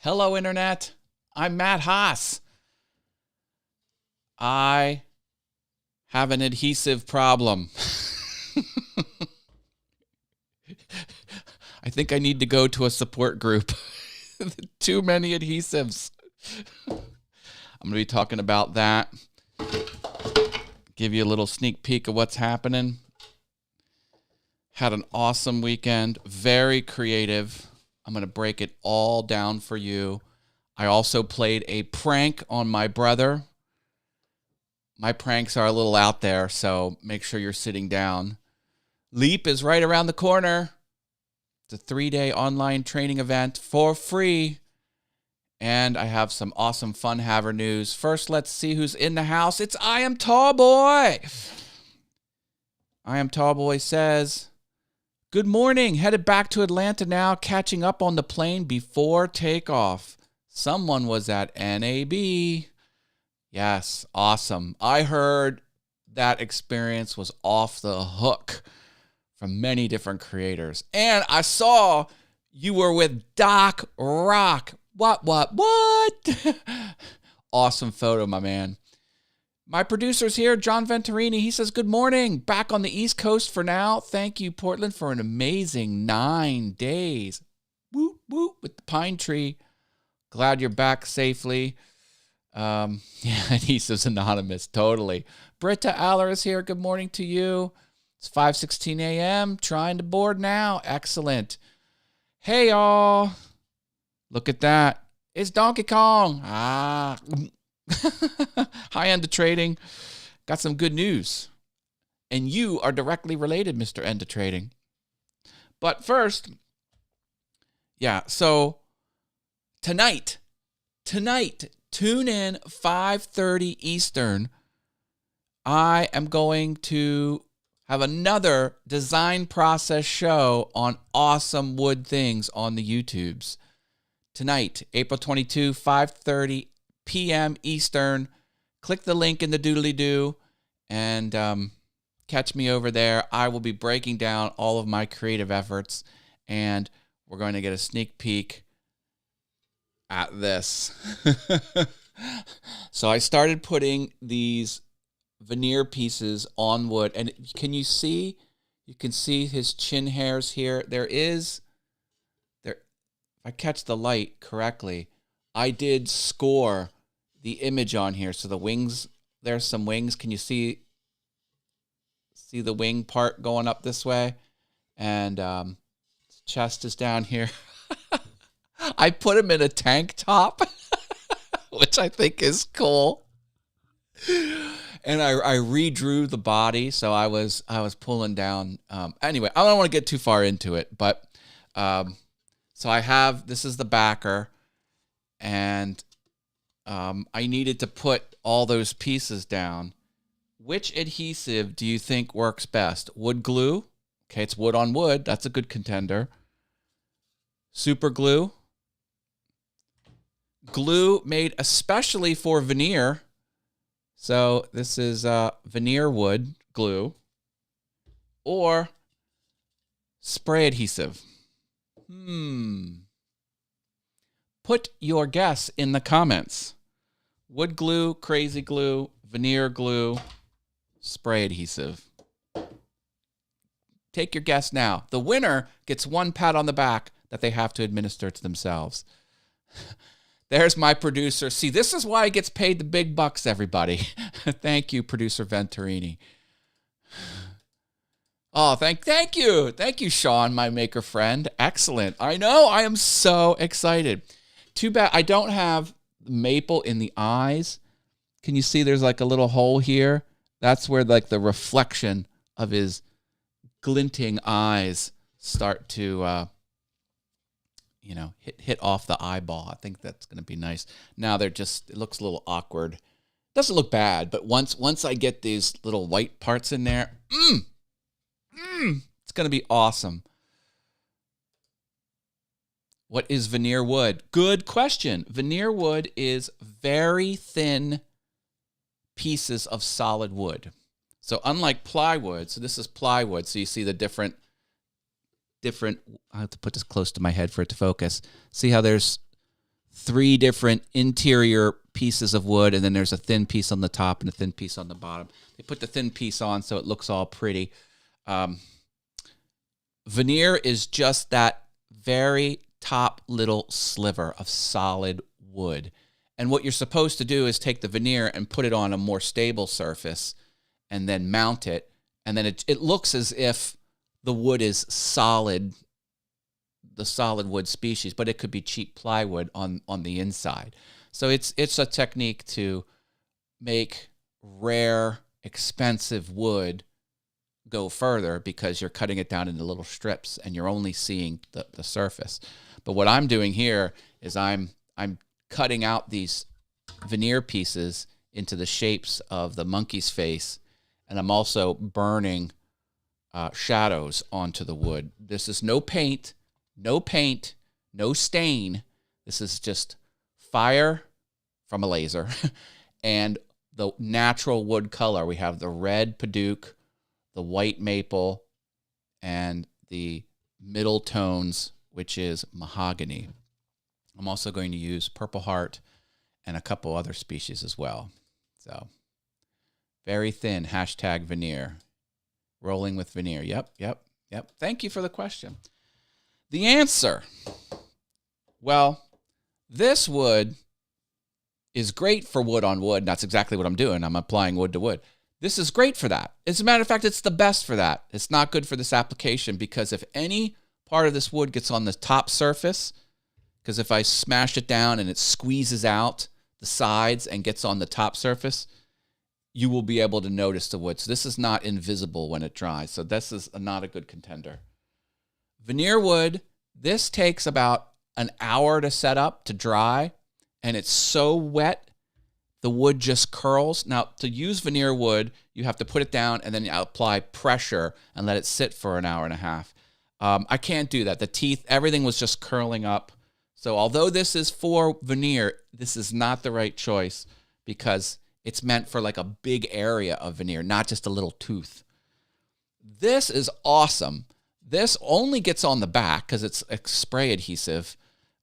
Hello, Internet. I'm Matt Haas. I have an adhesive problem. I think I need to go to a support group. Too many adhesives. I'm going to be talking about that. Give you a little sneak peek of what's happening. Had an awesome weekend. Very creative. I'm going to break it all down for you. I also played a prank on my brother. My pranks are a little out there, so make sure you're sitting down. Leap is right around the corner. It's a 3-day online training event for free. And I have some awesome Fun Haver news. First, let's see who's in the house. It's I Am Tallboy. I Am Tallboy says, good morning. Headed back to Atlanta now, catching up on the plane before takeoff. Someone was at NAB. Yes, awesome. I heard that experience was off the hook from many different creators. And I saw you were with Doc Rock. What? Awesome photo, my man. My producer's here, John Venturini. He says, good morning. Back on the East Coast for now. Thank you, Portland, for an amazing 9 days. Whoop, whoop, with the pine tree. Glad you're back safely. Adhesives Anonymous, totally. Britta Aller is here. Good morning to you. It's 5:16 a.m. Trying to board now. Excellent. Hey, y'all. Look at that. It's Donkey Kong. High End of Trading. Got some good news. And you are directly related, Mr. End of Trading. But first, so tonight, tune in 5:30 Eastern. I am going to have another design process show on awesome wood things on the YouTubes. Tonight, April 22, 5:30 p.m. Eastern. Click the link in the doodly-doo and catch me over there. I will be breaking down all of my creative efforts, and we're going to get a sneak peek at this. So I started putting these veneer pieces on wood, and can you see? You can see his chin hairs here. If I catch the light correctly, I did score the image on here. So the wings, there's some wings. Can you see the wing part going up this way? And his chest is down here. I put him in a tank top, which I think is cool. And I redrew the body, so I was pulling down. Anyway, I don't want to get too far into it, but so this is the backer, and I needed to put all those pieces down. Which adhesive do you think works best? Wood glue? Okay, it's wood on wood. That's a good contender. Super glue? Glue made especially for veneer. So this is veneer wood glue. Or spray adhesive. Put your guess in the comments. Wood glue, crazy glue, veneer glue, spray adhesive. Take your guess now. The winner gets one pat on the back that they have to administer to themselves. There's my producer. See, this is why he gets paid the big bucks, everybody. Thank you, producer Venturini. Oh, thank you. Thank you, Sean, my maker friend. Excellent. I know. I am so excited. Too bad I don't have maple in the eyes. Can you see there's like a little hole here? That's where like the reflection of his glinting eyes start to hit off the eyeball. I think that's going to be nice. Now it looks a little awkward. Doesn't look bad, but once I get these little white parts in there, it's going to be awesome. What is veneer wood? Good question. Veneer wood is very thin pieces of solid wood. So unlike plywood, so this is plywood, so you see the different, I have to put this close to my head for it to focus. See how there's 3 different interior pieces of wood, and then there's a thin piece on the top and a thin piece on the bottom. They put the thin piece on so it looks all pretty. Veneer is just that very top little sliver of solid wood. And what you're supposed to do is take the veneer and put it on a more stable surface and then mount it. And then it looks as if the wood is solid, the solid wood species, but it could be cheap plywood on the inside. So it's a technique to make rare, expensive wood go further because you're cutting it down into little strips and you're only seeing the surface. But what I'm doing here is I'm cutting out these veneer pieces into the shapes of the monkey's face, and I'm also burning shadows onto the wood. This is no paint, no stain. This is just fire from a laser and the natural wood color. We have the red padauk, the white maple, and the middle tones, which is mahogany. I'm also going to use Purple Heart and a couple other species as well. So very thin, #veneer. Rolling with veneer. Yep. Thank you for the question. The answer. Well, this wood is great for wood on wood. And that's exactly what I'm doing. I'm applying wood to wood. This is great for that. As a matter of fact, it's the best for that. It's not good for this application because if any part of this wood gets on the top surface, because if I smash it down and it squeezes out the sides and gets on the top surface, you will be able to notice the wood. So this is not invisible when it dries. So this is not a good contender. Veneer wood, this takes about an hour to set up, to dry, and it's so wet, the wood just curls. Now, to use veneer wood, you have to put it down and then you apply pressure and let it sit for an hour and a half. I can't do that. The teeth, everything was just curling up. So although this is for veneer, this is not the right choice because it's meant for like a big area of veneer, not just a little tooth. This is awesome. This only gets on the back because it's a spray adhesive.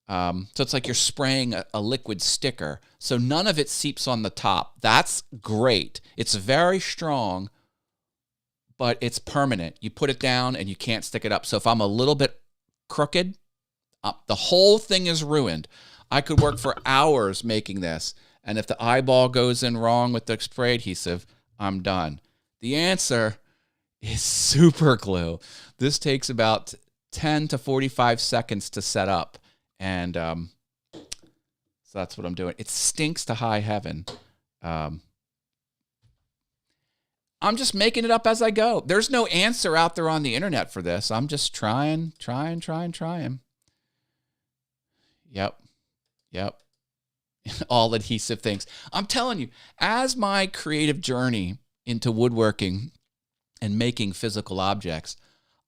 So it's like you're spraying a liquid sticker. So none of it seeps on the top. That's great. It's very strong, but it's permanent. You put it down and you can't stick it up. So if I'm a little bit crooked, the whole thing is ruined. I could work for hours making this. And if the eyeball goes in wrong with the spray adhesive, I'm done. The answer is super glue. This takes about 10 to 45 seconds to set up. And so that's what I'm doing. It stinks to high heaven. I'm just making it up as I go. There's no answer out there on the internet for this. I'm just trying. Yep. All adhesive things. I'm telling you, as my creative journey into woodworking and making physical objects,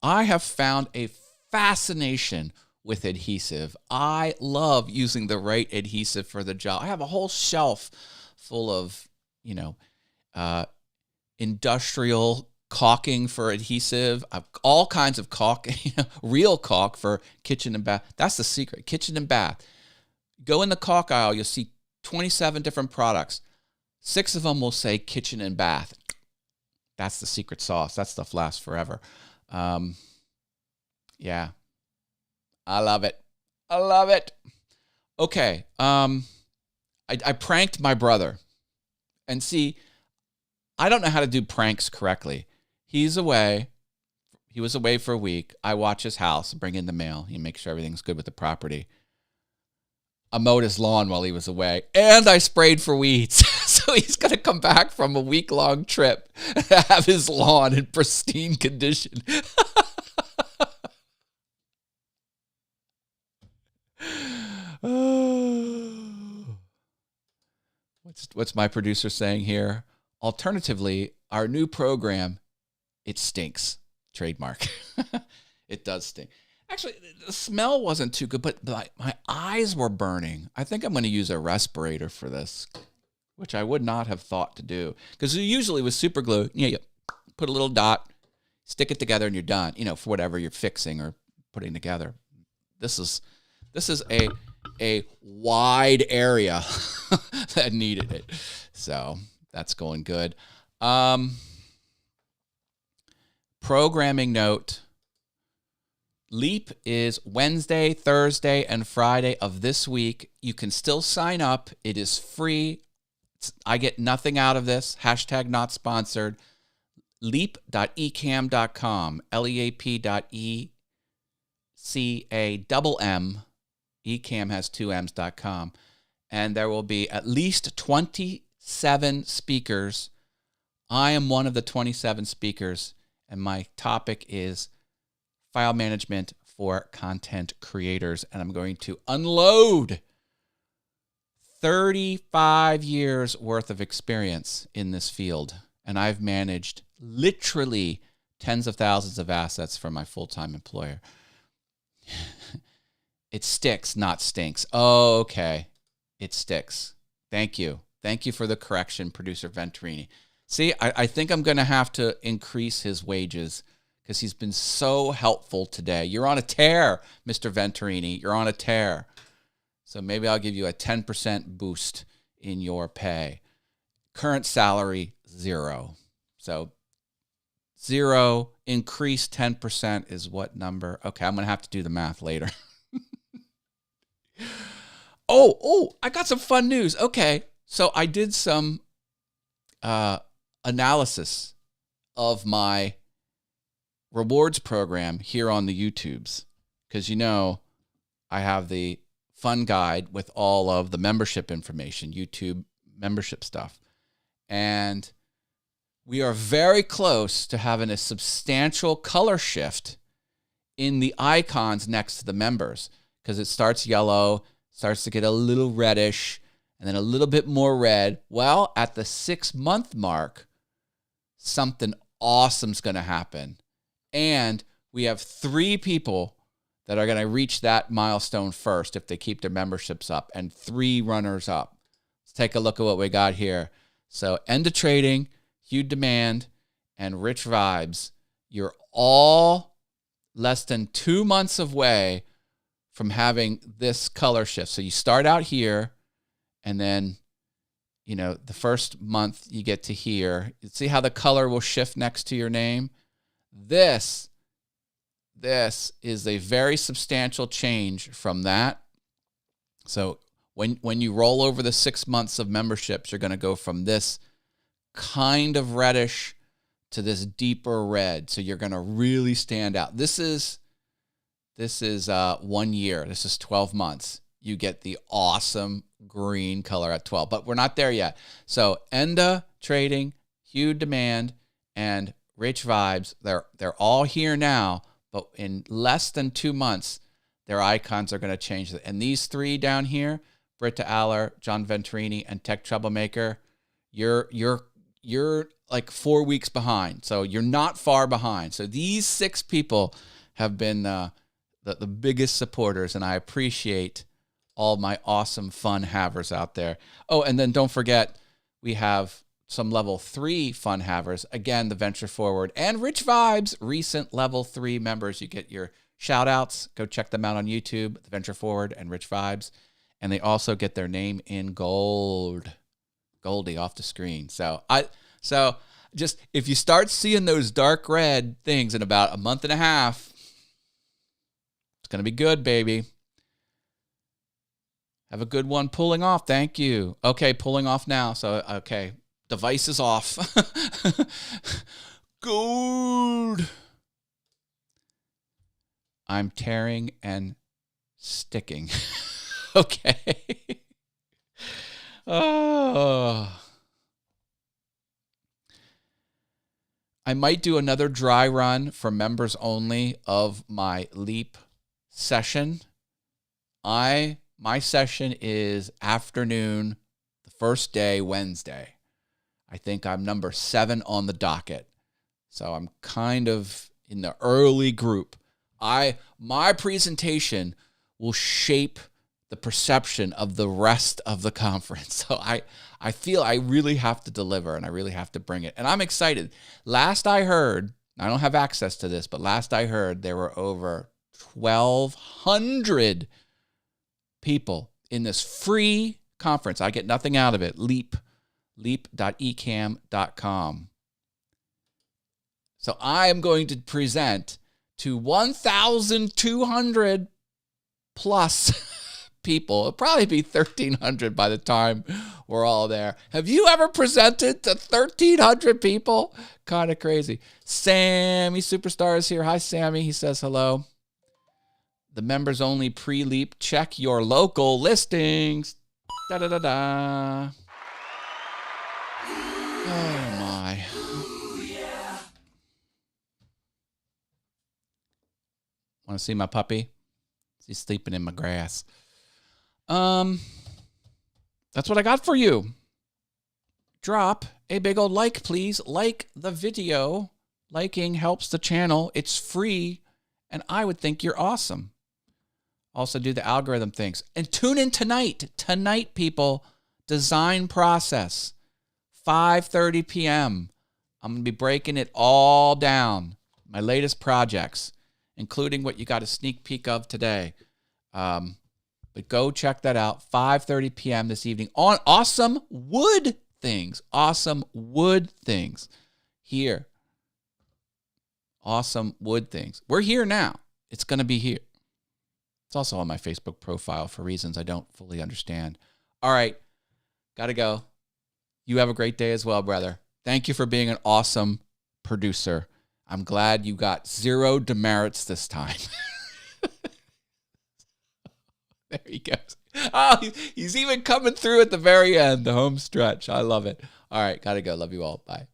I have found a fascination with adhesive. I love using the right adhesive for the job. I have a whole shelf full of, industrial caulking for adhesive. All kinds of caulk, real caulk for kitchen and bath. That's the secret, kitchen and bath. Go in the caulk aisle, you'll see 27 different products. 6 of them will say kitchen and bath. That's the secret sauce. That stuff lasts forever. Yeah. I love it. Okay. I pranked my brother. And see, I don't know how to do pranks correctly. He's away. He was away for a week. I watch his house, bring in the mail. He makes sure everything's good with the property. I mowed his lawn while he was away, and I sprayed for weeds. So he's going to come back from a week-long trip and have his lawn in pristine condition. What's my producer saying here? Alternatively, our new program, it stinks. Trademark. It does stink. Actually, the smell wasn't too good, but my eyes were burning. I think I'm going to use a respirator for this, which I would not have thought to do. Because usually with super glue, you put a little dot, stick it together, and you're done, for whatever you're fixing or putting together. This is a a wide area that needed it. So that's going good. Programming note. Leap is Wednesday, Thursday, and Friday of this week. You can still sign up. It is free. I get nothing out of this. Hashtag not sponsored. Leap.ecam.com. Leap.ecam. Ecam has 2 M's.com. And there will be at least 27 speakers. I am one of the 27 speakers, and my topic is file management for content creators. And I'm going to unload 35 years worth of experience in this field. And I've managed literally tens of thousands of assets for my full-time employer. It sticks, not stinks. Oh, okay. It sticks. Thank you. Thank you for the correction, Producer Venturini. See, I think I'm going to have to increase his wages because he's been so helpful today. You're on a tear, Mr. Venturini. You're on a tear. So maybe I'll give you a 10% boost in your pay. Current salary, 0. So 0, increase 10% is what number? Okay, I'm going to have to do the math later. Oh, I got some fun news. Okay, so I did some analysis of my rewards program here on the YouTubes because, you know, I have the fun guide with all of the membership information, YouTube membership stuff. And we are very close to having a substantial color shift in the icons next to the members because it starts yellow, starts to get a little reddish, and then a little bit more red. Well, at the 6-month mark, something awesome's going to happen. And we have 3 people that are going to reach that milestone first if they keep their memberships up, and 3 runners up. Let's take a look at what we got here. So End of Trading, Huge Demand, and Rich Vibes. You're all less than 2 months away from having this color shift. So you start out here, and then, you know, the first month you get to here. You see how the color will shift next to your name? This is a very substantial change from that. So when you roll over the 6 months of memberships, you're going to go from this kind of reddish to this deeper red. So you're going to really stand out. This is 1 year. This is 12 months. You get the awesome green color at 12, but we're not there yet. So Enda Trading, Huge Demand, and Rich Vibes, they're all here now, but in less than 2 months, their icons are going to change. And these 3 down here, Britta Aller, John Venturini, and Tech Troublemaker, you're like 4 weeks behind. So you're not far behind. So these 6 people have been the biggest supporters, and I appreciate all my awesome fun havers out there. Oh, and then don't forget, we have some level 3 fun havers. Again, the Venture Forward and Rich Vibes, recent level 3 members. You get your shout outs. Go check them out on YouTube, the Venture Forward and Rich Vibes. And they also get their name in gold. Goldie off the screen. So just, if you start seeing those dark red things in about a month and a half, it's going to be good, baby. Have a good one pulling off. Thank you. Okay, pulling off now. So, okay, device is off. Gold. I'm tearing and sticking. Okay. Oh. I might do another dry run for members only of my Leap session. My session is afternoon, the first day, Wednesday. I think I'm number 7 on the docket. So I'm kind of in the early group. My presentation will shape the perception of the rest of the conference. So I feel I really have to deliver, and I really have to bring it. And I'm excited. Last I heard, I don't have access to this, but last I heard there were over 1,200 people in this free conference. I get nothing out of it. leap.ecam.com. So I am going to present to 1,200 plus people. It'll probably be 1,300 by the time we're all there. Have you ever presented to 1,300 people? Kind of crazy. Sammy Superstar is here. Hi, Sammy. He says hello. The members only pre-leap. Check your local listings. Da-da-da-da. Oh, my. Want to see my puppy? He's sleeping in my grass. That's what I got for you. Drop a big old like, please. Like the video. Liking helps the channel. It's free, and I would think you're awesome. Also do the algorithm things. And tune in tonight. Tonight, people, design process, 5:30 p.m. I'm going to be breaking it all down. My latest projects, including what you got a sneak peek of today. But go check that out, 5:30 p.m. this evening on Awesome Wood Things. Awesome Wood Things. Here. Awesome Wood Things. We're here now. It's going to be here. It's also on my Facebook profile for reasons I don't fully understand. All right. Got to go. You have a great day as well, brother. Thank you for being an awesome producer. I'm glad you got 0 demerits this time. There he goes. Oh, he's even coming through at the very end, the home stretch. I love it. All right. Got to go. Love you all. Bye.